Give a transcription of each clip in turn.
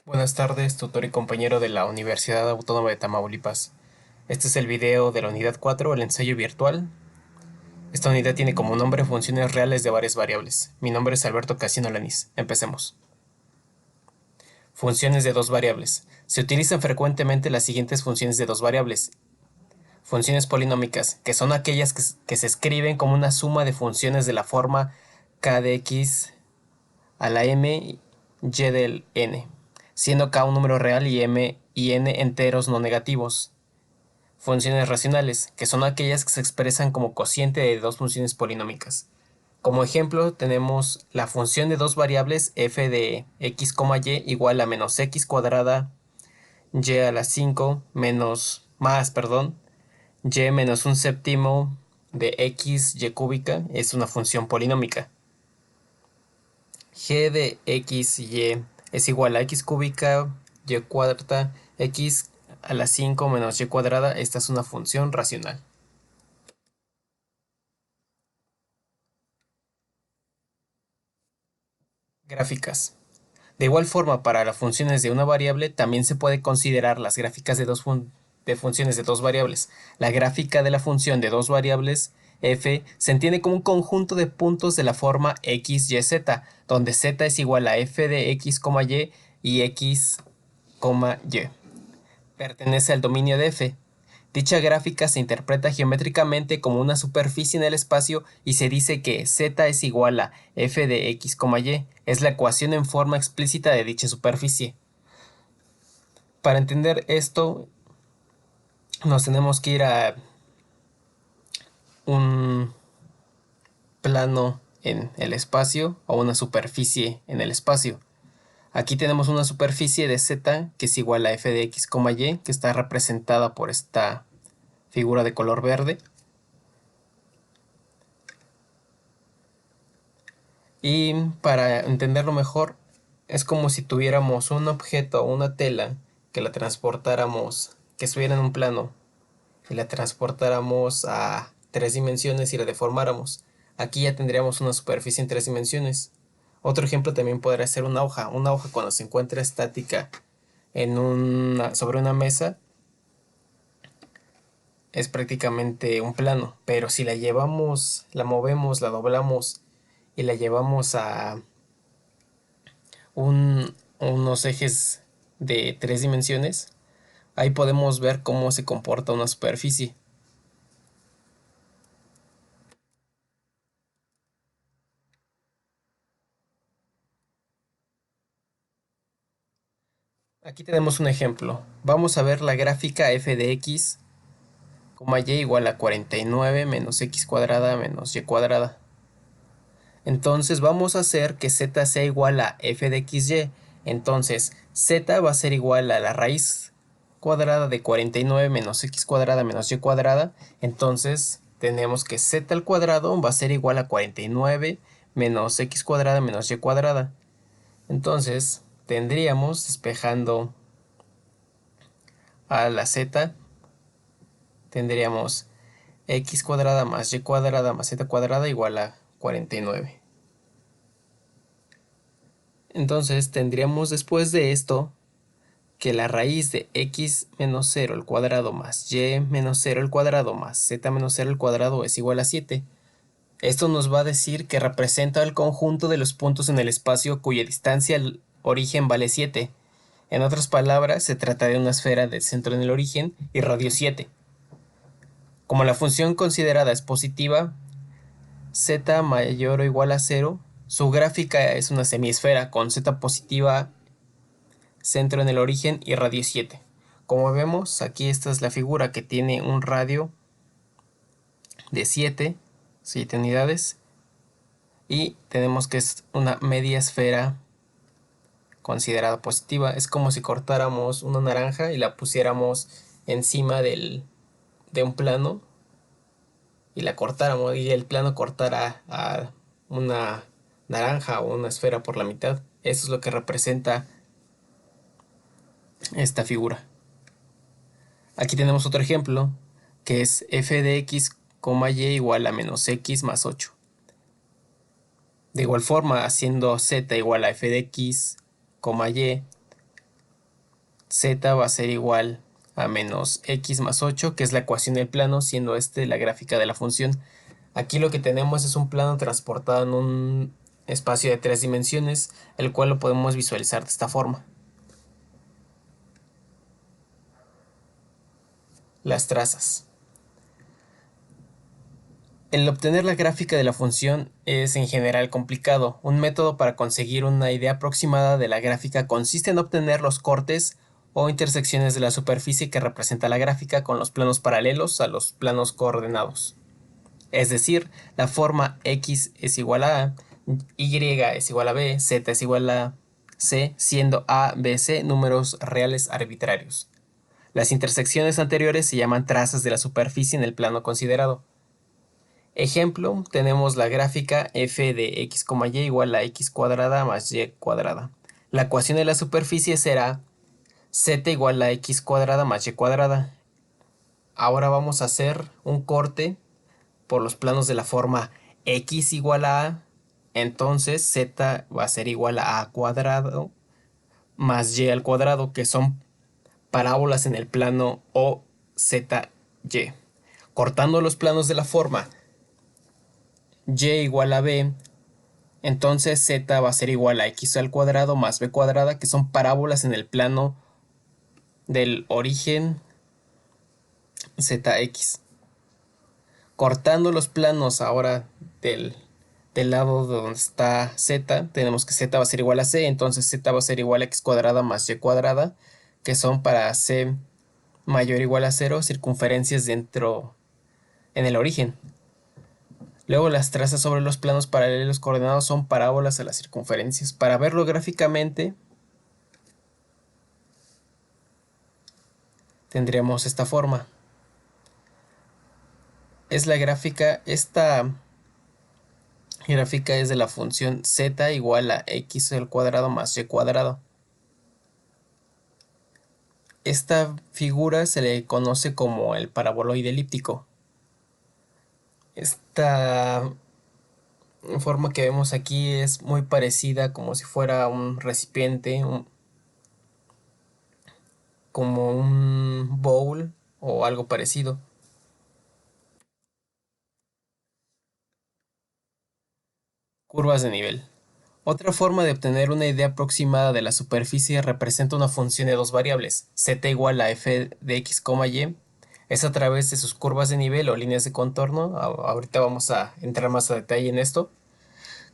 Buenas tardes, tutor y compañero de la Universidad Autónoma de Tamaulipas. Este es el video de la unidad 4, el ensayo virtual. Esta unidad tiene como nombre funciones reales de varias variables. Mi nombre es Alberto Casino Lanís. Empecemos. Funciones de dos variables. Se utilizan frecuentemente las siguientes funciones de dos variables. Funciones polinómicas, que son aquellas que se escriben como una suma de funciones de la forma k de x a la m y del n, siendo k un número real y m y n enteros no negativos. Funciones racionales, que son aquellas que se expresan como cociente de dos funciones polinómicas. Como ejemplo, tenemos la función de dos variables f de x, y igual a menos x cuadrada y a la 5 y menos un séptimo de x y cúbica es una función polinómica. G de x y es igual a x cúbica y cuarta x a la 5 menos y cuadrada. Esta es una función racional. Gráficas. De igual forma, para las funciones de una variable también se puede considerar las gráficas de funciones de dos variables. La gráfica de la función de dos variables f se entiende como un conjunto de puntos de la forma x, y, z, donde z es igual a f de x, y x, y. Pertenece al dominio de f. Dicha gráfica se interpreta geométricamente como una superficie en el espacio y se dice que z es igual a f de x, y. Es la ecuación en forma explícita de dicha superficie. Para entender esto, nos tenemos que ir a un plano en el espacio o una superficie en el espacio. Aquí tenemos una superficie de z que es igual a f de x, y, que está representada por esta figura de color verde. Y para entenderlo mejor, es como si tuviéramos un objeto o una tela que la transportáramos, que estuviera en un plano, y la transportáramos a tres dimensiones y la deformáramos. Aquí ya tendríamos una superficie en tres dimensiones. Otro ejemplo también podría ser una hoja. Una hoja cuando se encuentra estática sobre una mesa es prácticamente un plano, pero si la llevamos, la movemos, la doblamos y la llevamos a unos ejes de tres dimensiones, ahí podemos ver cómo se comporta una superficie. Aquí tenemos un ejemplo. Vamos a ver la gráfica f de x, y igual a 49 menos x cuadrada menos y cuadrada. Entonces vamos a hacer que z sea igual a f de xy. Entonces z va a ser igual a la raíz cuadrada de 49 menos x cuadrada menos y cuadrada. Entonces tenemos que z al cuadrado va a ser igual a 49 menos x cuadrada menos y cuadrada. Entonces tendríamos, despejando a la z, tendríamos x cuadrada más y cuadrada más z cuadrada igual a 49. Entonces tendríamos después de esto que la raíz de x menos 0 al cuadrado más y menos 0 al cuadrado más z menos 0 al cuadrado es igual a 7. Esto nos va a decir que representa el conjunto de los puntos en el espacio cuya distancia al origen vale 7. En otras palabras, se trata de una esfera del centro en el origen y radio 7. Como la función considerada es positiva, z mayor o igual a 0, su gráfica es una semiesfera con z positiva, centro en el origen y radio 7. Como vemos, aquí esta es la figura que tiene un radio de 7 unidades, y tenemos que es una media esfera considerada positiva. Es como si cortáramos una naranja y la pusiéramos encima de un plano y la cortáramos y el plano cortara a una naranja o una esfera por la mitad. Eso es lo que representa esta figura. Aquí tenemos otro ejemplo que es f de x, y igual a menos x más 8. De igual forma, haciendo z igual a f de x, y z va a ser igual a menos x más 8, que es la ecuación del plano, siendo la gráfica de la función. Aquí lo que tenemos es un plano transportado en un espacio de 3 dimensiones, el cual lo podemos visualizar de esta forma. Las trazas. El obtener la gráfica de la función es en general complicado. Un método para conseguir una idea aproximada de la gráfica consiste en obtener los cortes o intersecciones de la superficie que representa la gráfica con los planos paralelos a los planos coordenados. Es decir, la forma x es igual a a, y es igual a b, z es igual a c, siendo a, b, c números reales arbitrarios. Las intersecciones anteriores se llaman trazas de la superficie en el plano considerado. Ejemplo, tenemos la gráfica f de x, y igual a x cuadrada más y cuadrada. La ecuación de la superficie será z igual a x cuadrada más y cuadrada. Ahora vamos a hacer un corte por los planos de la forma x igual a, entonces z va a ser igual a cuadrado más y al cuadrado, que son parábolas en el plano OZY. Cortando los planos de la forma y igual a b, entonces z va a ser igual a x al cuadrado más b cuadrada, que son parábolas en el plano del origen zx. Cortando los planos ahora del lado de donde está z, tenemos que z va a ser igual a c, entonces z va a ser igual a x cuadrada más y cuadrada, que son para c mayor o igual a 0 circunferencias dentro en el origen. Luego las trazas sobre los planos paralelos coordenados son parábolas a las circunferencias. Para verlo gráficamente, tendríamos esta forma. Esta gráfica es de la función z igual a x al cuadrado más y cuadrado. Esta figura se le conoce como el paraboloide elíptico. Esta forma que vemos aquí es muy parecida como si fuera un recipiente, como un bowl o algo parecido. Curvas de nivel. Otra forma de obtener una idea aproximada de la superficie representa una función de dos variables, z igual a f de x, y, es a través de sus curvas de nivel o líneas de contorno. Ahorita vamos a entrar más a detalle en esto,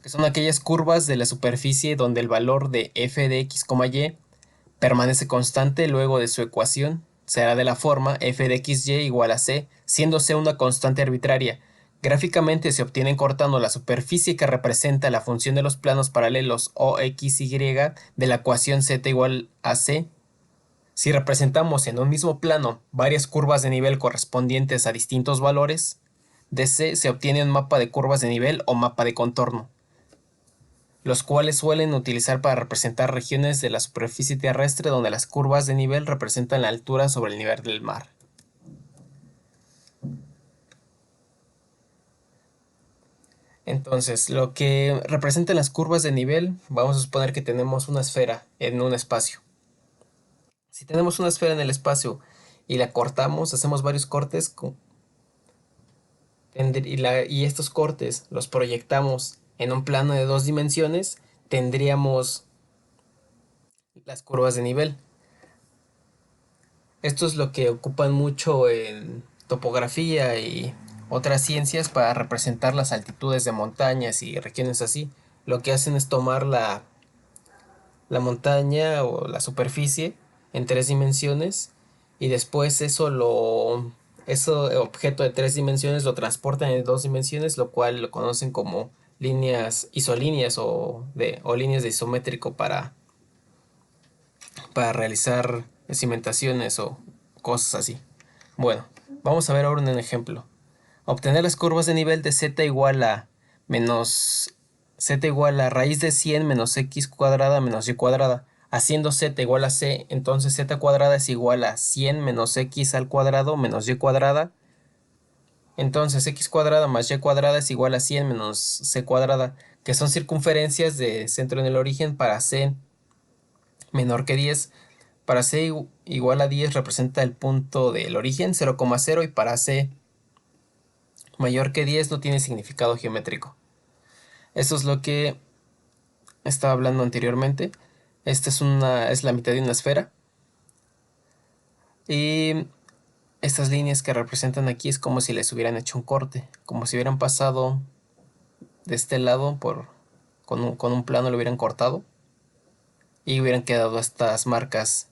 que son aquellas curvas de la superficie donde el valor de f de x, y permanece constante luego de su ecuación. Será de la forma f de xy igual a c, siendo c una constante arbitraria. Gráficamente se obtienen cortando la superficie que representa la función de los planos paralelos OXY de la ecuación z igual a c. Si representamos en un mismo plano varias curvas de nivel correspondientes a distintos valores de c, se obtiene un mapa de curvas de nivel o mapa de contorno, los cuales suelen utilizar para representar regiones de la superficie terrestre donde las curvas de nivel representan la altura sobre el nivel del mar. Entonces, lo que representan las curvas de nivel, vamos a suponer que tenemos una esfera en un espacio. Si tenemos una esfera en el espacio y la cortamos, hacemos varios cortes y estos cortes los proyectamos en un plano de 2 dimensiones, tendríamos las curvas de nivel. Esto es lo que ocupan mucho en topografía y otras ciencias para representar las altitudes de montañas y regiones así. Lo que hacen es tomar la montaña o la superficie en 3 dimensiones y después ese objeto de 3 dimensiones lo transportan en 2 dimensiones, lo cual lo conocen como líneas isolíneas o líneas de isométrico para realizar cimentaciones o cosas así. Bueno, vamos a ver ahora un ejemplo. Obtener las curvas de nivel de z igual a raíz de 100 menos x cuadrada menos y cuadrada. Haciendo z igual a c, entonces z cuadrada es igual a 100 menos x al cuadrado menos y cuadrada. Entonces x cuadrada más y cuadrada es igual a 100 menos c cuadrada, que son circunferencias de centro en el origen para c menor que 10. Para c igual a 10 representa el punto del origen 0,0 y para c mayor que 10 no tiene significado geométrico. Eso es lo que estaba hablando anteriormente. Esta es la mitad de una esfera. Y estas líneas que representan aquí es como si les hubieran hecho un corte, como si hubieran pasado de este lado con un plano, lo hubieran cortado y hubieran quedado estas marcas.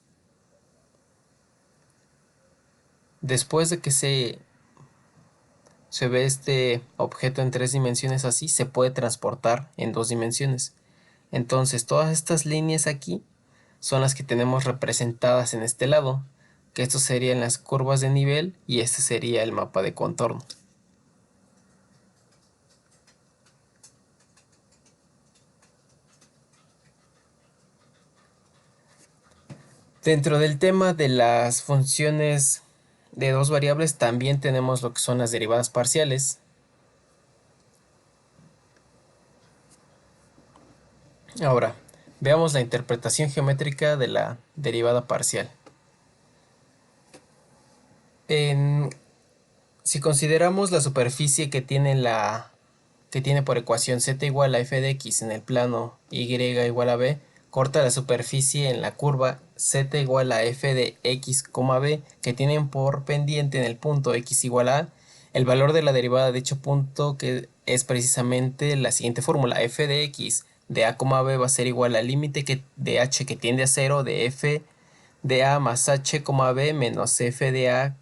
Después de que se ve este objeto en 3 dimensiones así, se puede transportar en 2 dimensiones. Entonces todas estas líneas aquí son las que tenemos representadas en este lado, que estos serían las curvas de nivel y este sería el mapa de contorno. Dentro del tema de las funciones de dos variables también tenemos lo que son las derivadas parciales. Ahora, veamos la interpretación geométrica de la derivada parcial. Si consideramos la superficie que tiene por ecuación z igual a f de x en el plano y igual a b, corta la superficie en la curva z igual a f de x, b, que tienen por pendiente en el punto x igual a, el valor de la derivada de dicho punto, que es precisamente la siguiente fórmula: f de x de a, b va a ser igual al límite de h que tiende a 0 de f de a más h, b menos f de a,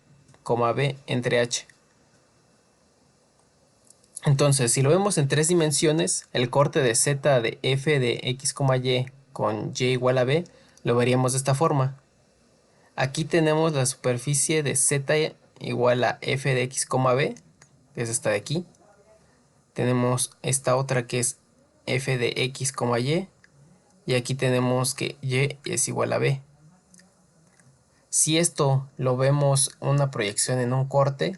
b entre h. Entonces, si lo vemos en 3 dimensiones, el corte de z de f de x, y con y igual a b, lo veríamos de esta forma. Aquí tenemos la superficie de z igual a f de x, b, que es esta de aquí. Tenemos esta otra que es f de x, y aquí tenemos que y es igual a b. Si esto lo vemos una proyección en un corte,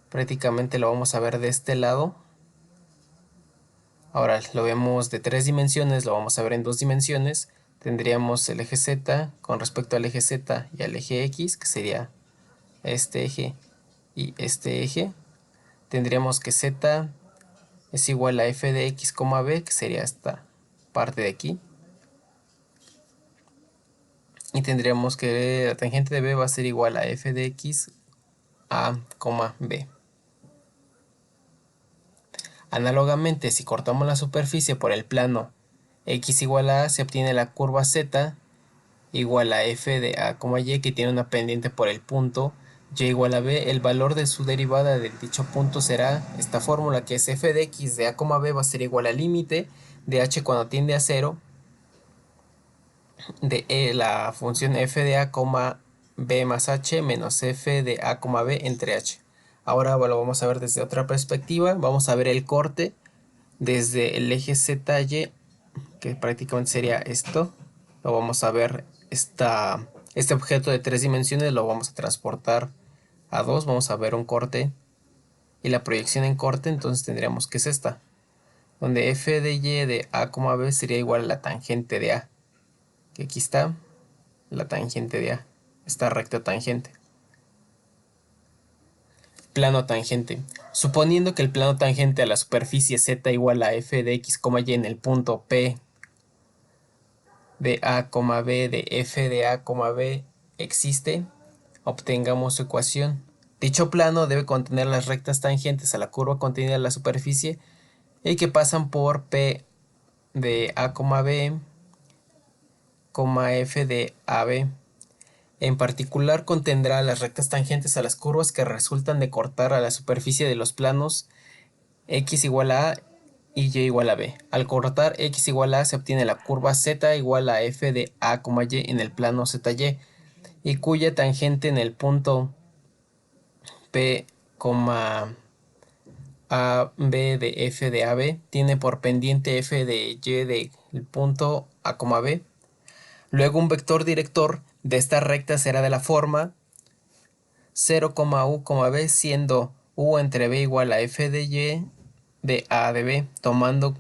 prácticamente lo vamos a ver de este lado. Ahora lo vemos de 3 dimensiones, lo vamos a ver en 2 dimensiones. Tendríamos el eje z con respecto al eje z y al eje x, que sería este eje y este eje. Tendríamos que z es igual a f de x, b, que sería esta parte de aquí. Y tendríamos que la tangente de b va a ser igual a f de x a, b. Análogamente, si cortamos la superficie por el plano x igual a, se obtiene la curva z igual a f de a, y, que tiene una pendiente por el punto y igual a b. El valor de su derivada de dicho punto será esta fórmula, que es f de x de a, b va a ser igual al límite de h cuando tiende a 0 de la función f de a, b más h menos f de a, b entre h. Ahora lo vamos a ver desde otra perspectiva. Vamos a ver el corte desde el eje ZY, que prácticamente sería esto. Lo vamos a ver, este objeto de 3 dimensiones lo vamos a transportar a 2. Vamos a ver un corte y la proyección en corte, entonces tendríamos que es esta, donde f de y de a, b sería igual a la tangente de a, que aquí está la tangente de a, esta recta tangente. Plano tangente. Suponiendo que el plano tangente a la superficie z igual a f de x, y en el punto P de a, b de f de a, b existe, obtengamos su ecuación. Dicho plano debe contener las rectas tangentes a la curva contenida en la superficie y que pasan por P de a, b, f de ab. En particular, contendrá las rectas tangentes a las curvas que resultan de cortar a la superficie de los planos x igual a y y igual a b. Al cortar x igual a, se obtiene la curva z igual a f de a, y en el plano zy, y cuya tangente en el punto P, a, b de f de ab tiene por pendiente f de y del punto a, b. Luego un vector director de esta recta será de la forma 0, u, b, siendo u entre b igual a f de y de a de b. Tomando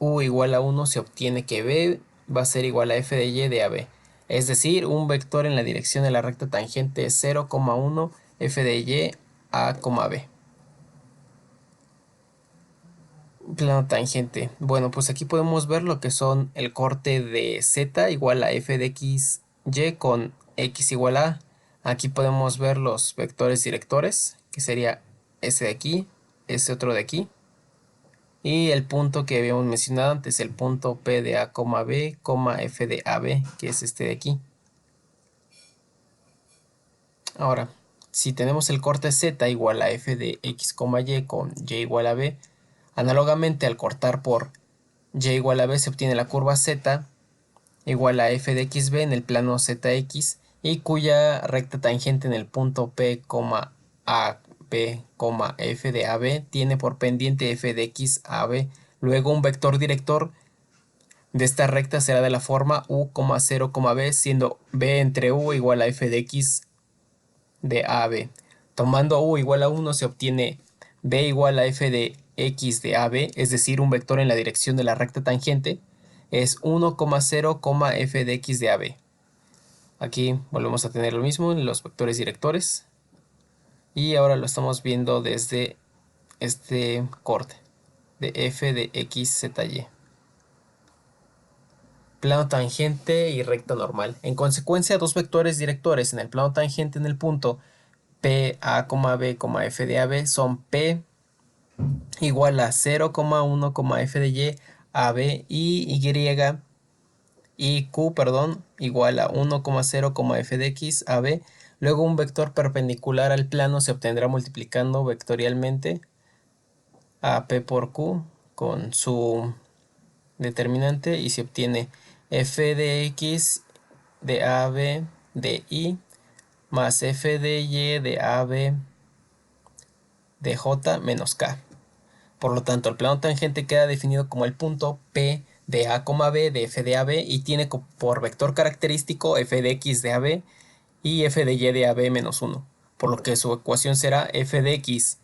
u igual a 1, se obtiene que b va a ser igual a f de y de ab. Es decir, un vector en la dirección de la recta tangente es 0,1 f de y a, b. Plano tangente. Bueno, pues aquí podemos ver lo que son el corte de z igual a f de x y con x igual a. Aquí podemos ver los vectores directores, que sería ese de aquí, ese otro de aquí. Y el punto que habíamos mencionado antes, el punto P de A, B, F de AB, que es este de aquí. Ahora, si tenemos el corte Z igual a F de X, Y con Y igual a B, análogamente al cortar por Y igual a B se obtiene la curva Z igual a F de XB en el plano ZX y cuya recta tangente en el punto P, AB, F de AB tiene por pendiente F de X, AB. Luego un vector director de esta recta será de la forma U, 0, B, siendo B entre U igual a F de X de AB. Tomando U igual a 1 se obtiene B igual a F de X de AB, es decir, un vector en la dirección de la recta tangente es 1, 0, F de X de AB. Aquí volvemos a tener lo mismo en los vectores directores y ahora lo estamos viendo desde este corte de F de X, Z, Y. Plano tangente y recta normal. En consecuencia, dos vectores directores en el plano tangente en el punto P, A, B, F de AB son P igual a 0,1, F de Y, AB y Q, perdón, igual a 1,0, F de X, AB. Luego un vector perpendicular al plano se obtendrá multiplicando vectorialmente a P por Q con su determinante y se obtiene F de X de AB de Y más F de Y de AB de J menos K. Por lo tanto, el plano tangente queda definido como el punto P de A, B de F de AB y tiene por vector característico F de X de AB y F de Y de AB menos 1. Por lo que su ecuación será F de X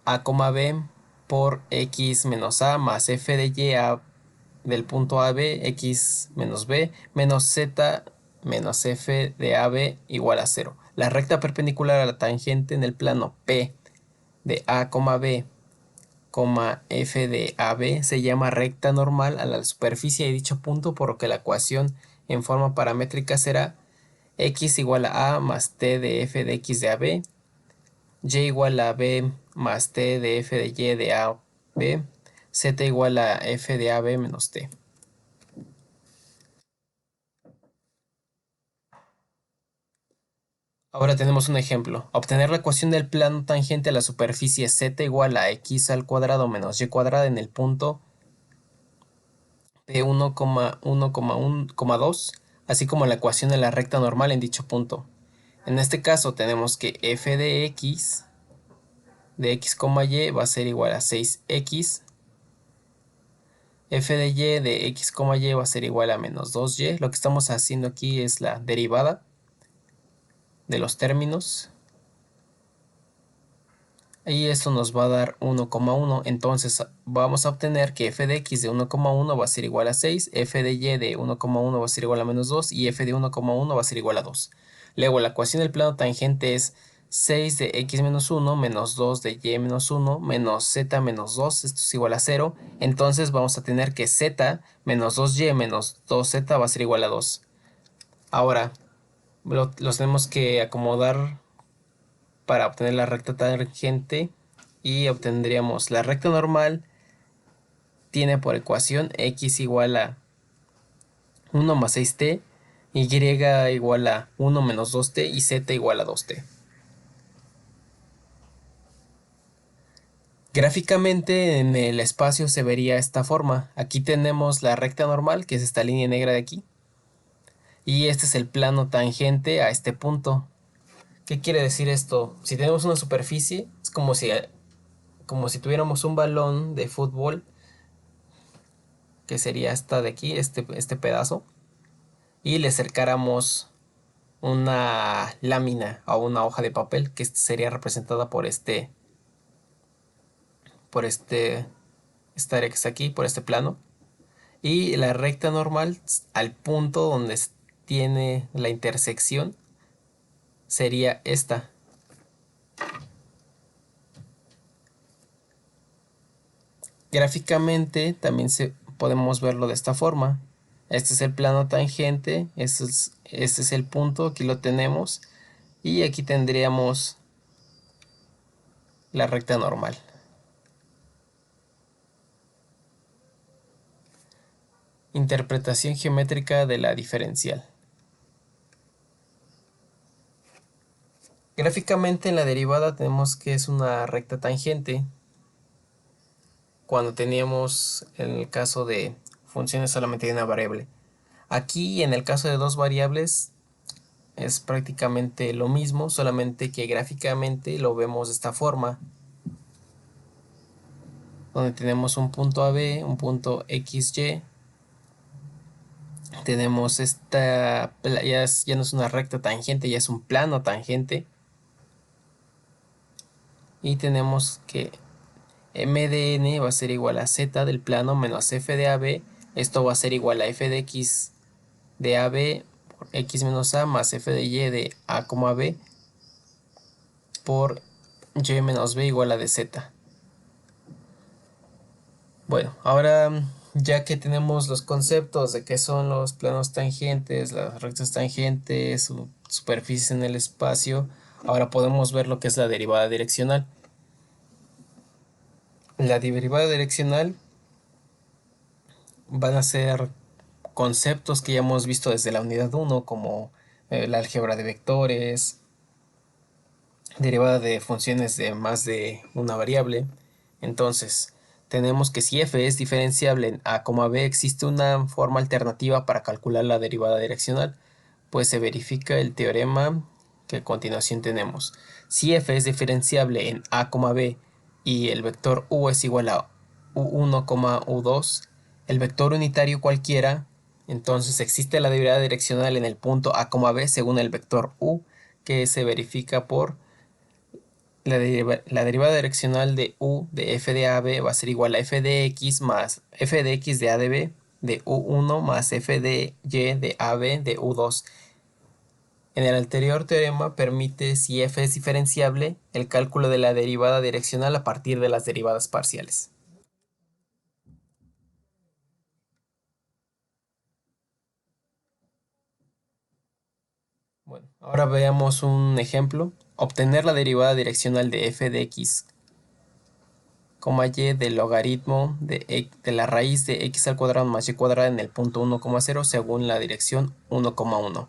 A, B por X menos A más F de Y A del punto AB, X menos B, menos Z menos F de AB igual a 0. La recta perpendicular a la tangente en el plano P de A, B, F de AB se llama recta normal a la superficie de dicho punto, por lo que la ecuación en forma paramétrica será X igual a más T de F de X de AB, Y igual a B más T de F de Y de AB, Z igual a F de AB menos T. Ahora tenemos un ejemplo. Obtener la ecuación del plano tangente a la superficie z igual a x al cuadrado menos y cuadrada en el punto P1,1,2, así como la ecuación de la recta normal en dicho punto. En este caso tenemos que f de x y va a ser igual a 6x, f de y va a ser igual a menos 2y. Lo que estamos haciendo aquí es la derivada de los términos. Y esto nos va a dar 1,1. Entonces vamos a obtener que f de x de 1,1 va a ser igual a 6, f de y de 1,1 va a ser igual a menos 2 y f de 1,1 va a ser igual a 2. Luego la ecuación del plano tangente es 6 de x menos 1 menos 2 de y menos 1 menos z menos 2. Esto es igual a 0. Entonces vamos a tener que z menos 2y menos 2z va a ser igual a 2. Ahora los tenemos que acomodar para obtener la recta tangente y obtendríamos la recta normal tiene por ecuación x igual a 1 más 6t, y igual a 1 menos 2t y z igual a 2t. Gráficamente en el espacio se vería esta forma. Aquí tenemos la recta normal, que es esta línea negra de aquí, y este es el plano tangente a este punto. ¿Qué quiere decir esto? Si tenemos una superficie, es como si tuviéramos un balón de fútbol, que sería esta de aquí, este pedazo, y le acercáramos una lámina o una hoja de papel que sería representada por esta área que está aquí, por este plano, y la recta normal al punto donde tiene la intersección sería esta. Gráficamente también podemos verlo de esta forma. Este es el plano tangente, este es el punto, aquí lo tenemos, y aquí tendríamos la recta normal. Interpretación geométrica de la diferencial. Gráficamente en la derivada tenemos que es una recta tangente. Cuando teníamos en el caso de funciones solamente de una variable. Aquí en el caso de dos variables es prácticamente lo mismo, solamente que gráficamente lo vemos de esta forma, donde tenemos un punto AB, un punto XY. Tenemos esta, ya no es una recta tangente, ya es un plano tangente. Y tenemos que m de n va a ser igual a z del plano menos f de AB. Esto va a ser igual a f de x de AB por x menos a más f de y de a, b por y menos b igual a de z. Bueno, ahora ya que tenemos los conceptos de qué son los planos tangentes, las rectas tangentes, superficies en el espacio, ahora podemos ver lo que es la derivada direccional. La derivada direccional van a ser conceptos que ya hemos visto desde la unidad 1, como la álgebra de vectores, derivada de funciones de más de una variable. Entonces, tenemos que si f es diferenciable en a, b, existe una forma alternativa para calcular la derivada direccional, pues se verifica el teorema que a continuación tenemos. Si f es diferenciable en a, b y el vector u es igual a u1, u2, el vector unitario cualquiera, entonces existe la derivada direccional en el punto a, b según el vector u, que se verifica por la derivada direccional de u de f de AB va a ser igual a f de x más f de x de a de b de u1 más f de y de AB de u2. En el anterior teorema permite, si f es diferenciable, el cálculo de la derivada direccional a partir de las derivadas parciales. Bueno, ahora veamos un ejemplo. Obtener la derivada direccional de f de x, y del logaritmo de la raíz de x al cuadrado más y cuadrado en el punto 1,0 según la dirección 1,1.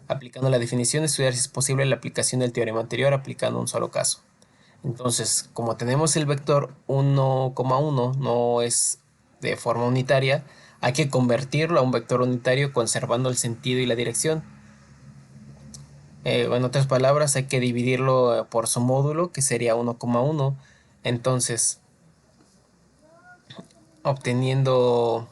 Aplicando la definición, estudiar si es posible la aplicación del teorema anterior aplicando un solo caso. Entonces, como tenemos el vector 1,1 no es de forma unitaria, hay que convertirlo a un vector unitario conservando el sentido y la dirección. En otras palabras, hay que dividirlo por su módulo, que sería 1,1. Entonces, obteniendo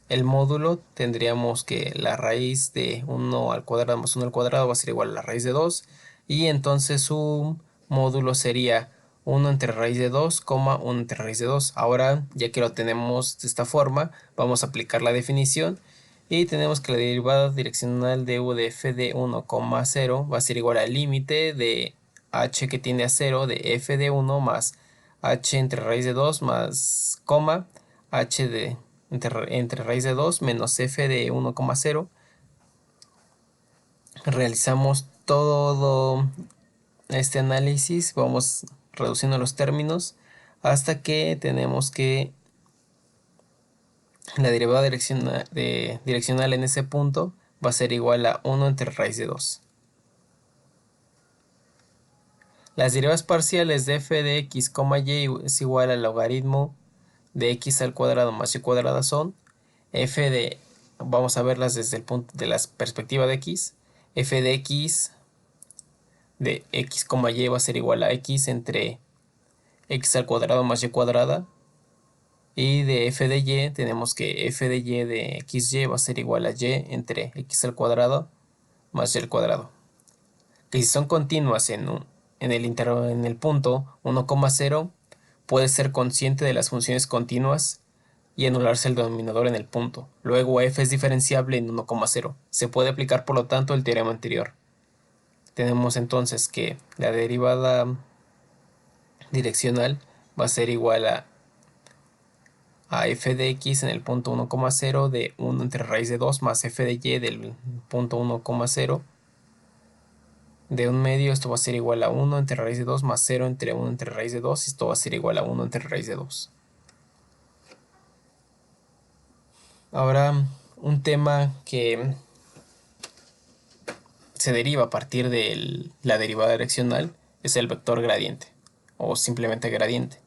el módulo, tendríamos que la raíz de 1 al cuadrado más 1 al cuadrado va a ser igual a la raíz de 2. Y entonces su módulo sería 1 entre raíz de 2, 1 entre raíz de 2. Ahora, ya que lo tenemos de esta forma, vamos a aplicar la definición. Y tenemos que la derivada direccional de u de f de 1,0 va a ser igual al límite de h que tiende a 0 de f de 1 más h entre raíz de 2 más h de entre raíz de 2 menos f de 1,0. Realizamos todo este análisis, vamos reduciendo los términos hasta que tenemos que la derivada direccional en ese punto va a ser igual a 1 entre raíz de 2. Las derivadas parciales de f de x, y es igual al logaritmo de x al cuadrado más y cuadrada son f de, vamos a verlas desde el punto de la perspectiva de x, f de x de x, y va a ser igual a x entre x al cuadrado más y cuadrada. Y de f de y tenemos que f de y de xy va a ser igual a y entre x al cuadrado más y al cuadrado. Que si son continuas en el punto 1,0, puede ser consciente de las funciones continuas y anularse el denominador en el punto. Luego f es diferenciable en 1,0. Se puede aplicar por lo tanto el teorema anterior. Tenemos entonces que la derivada direccional va a ser igual a f de x en el punto 1,0 de 1 entre raíz de 2 más f de y del punto 1,0 de un medio. Esto va a ser igual a 1 entre raíz de 2 más 0 entre 1 entre raíz de 2. Esto va a ser igual a 1 entre raíz de 2. Ahora, un tema que se deriva a partir de la derivada direccional es el vector gradiente, o simplemente gradiente.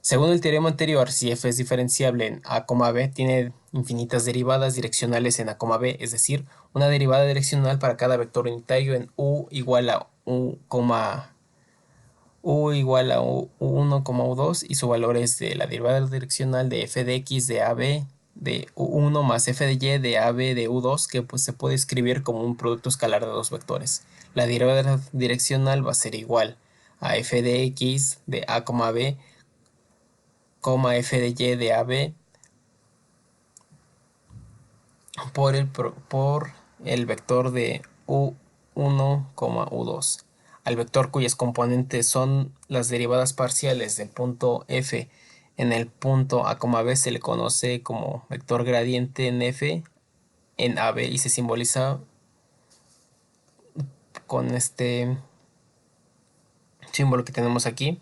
Según el teorema anterior, si f es diferenciable en a, b, tiene infinitas derivadas direccionales en a, b, es decir, una derivada direccional para cada vector unitario en u igual a u1, u2, y su valor es de la derivada direccional de f de x de ab de u1 más f de y de ab de u2, que pues se puede escribir como un producto escalar de dos vectores. La derivada direccional va a ser igual a f de x de a, b, f de y de ab por el vector de u1, u2, al vector cuyas componentes son las derivadas parciales del punto f en el punto a, b, se le conoce como vector gradiente en f en ab y se simboliza con este símbolo que tenemos aquí.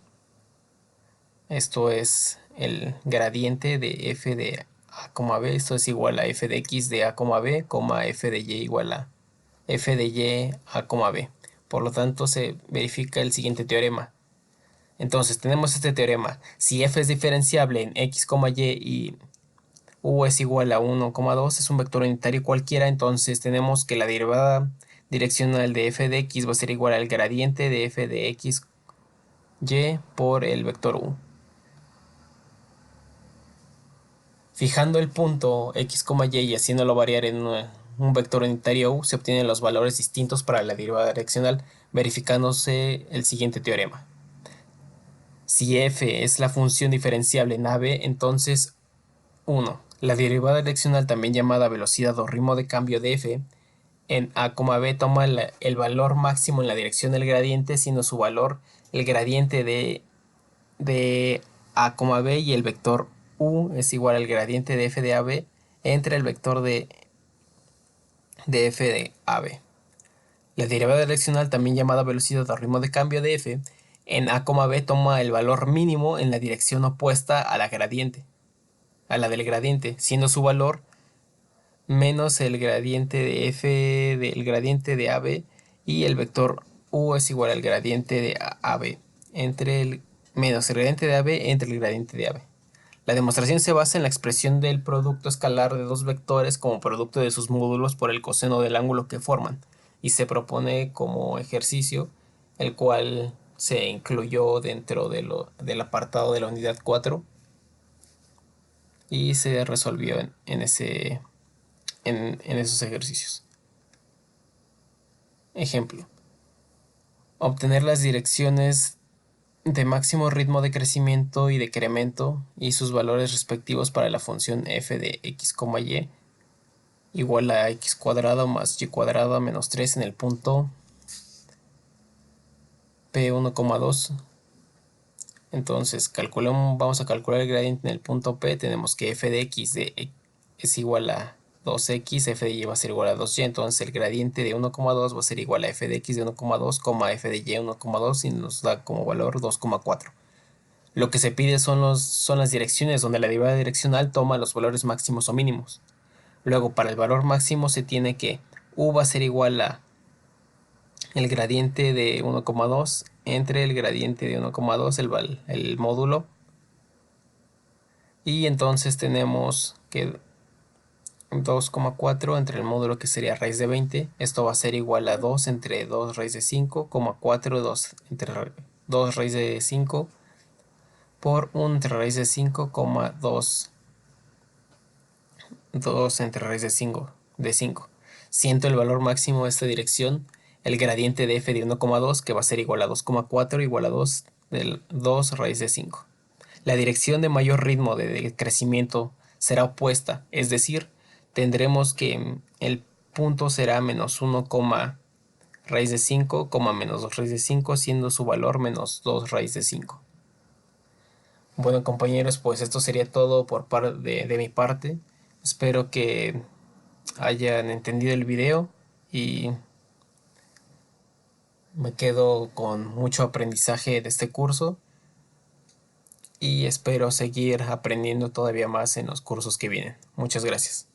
Esto es el gradiente de f de a, b. Esto es igual a f de x de a, b, f de y igual a f de y a, b. Por lo tanto, se verifica el siguiente teorema. Entonces, tenemos este teorema. Si f es diferenciable en x, y u es igual a 1,2, es un vector unitario cualquiera, entonces tenemos que la derivada direccional de f de x va a ser igual al gradiente de f de x, y por el vector u. Fijando el punto x, y haciéndolo variar en un vector unitario u, se obtienen los valores distintos para la derivada direccional, verificándose el siguiente teorema. Si f es la función diferenciable en ab, entonces 1. La derivada direccional, también llamada velocidad o ritmo de cambio de f en a, b, toma el valor máximo en la dirección del gradiente, siendo su valor el gradiente de a, b, y el vector u es igual al gradiente de f de ab entre el vector de f de ab. La derivada direccional, también llamada velocidad o ritmo de cambio de f en a, b, toma el valor mínimo en la dirección opuesta a la del gradiente, siendo su valor menos el gradiente de f del gradiente de ab, y el vector u es igual al gradiente de ab menos el gradiente de ab entre el gradiente de ab. La demostración se basa en la expresión del producto escalar de dos vectores como producto de sus módulos por el coseno del ángulo que forman, y se propone como ejercicio, el cual se incluyó dentro del apartado de la unidad 4 y se resolvió en esos ejercicios. Ejemplo: obtener las direcciones de máximo ritmo de crecimiento y decremento y sus valores respectivos para la función f de x, y igual a x cuadrado más y cuadrado menos 3 en el punto p1,2. Entonces vamos a calcular el gradiente en el punto p. Tenemos que f de x es igual a 2x, f de y va a ser igual a 2y, entonces el gradiente de 1,2 va a ser igual a f de x de 1,2, f de y 1,2, y nos da como valor 2,4. Lo que se pide son las direcciones donde la derivada direccional toma los valores máximos o mínimos. Luego, para el valor máximo se tiene que u va a ser igual a el gradiente de 1,2 entre el gradiente de 1,2, el módulo, y entonces tenemos que 2,4 entre el módulo, que sería raíz de 20. Esto va a ser igual a 2 entre 2 raíz de 5, 4, 2 entre 2 raíz de 5 por 1 entre raíz de 5, 2 entre raíz de 5, Siento el valor máximo de esta dirección, el gradiente de f de 1,2, que va a ser igual a 2,4 igual a 2 del 2 raíz de 5. la dirección de mayor ritmo de crecimiento será opuesta, es decir, tendremos que el punto será menos 1, raíz de 5, menos 2 raíz de 5, siendo su valor menos 2 raíz de 5. Bueno, compañeros, pues esto sería todo por parte de mi parte. Espero que hayan entendido el video y me quedo con mucho aprendizaje de este curso y espero seguir aprendiendo todavía más en los cursos que vienen. Muchas gracias.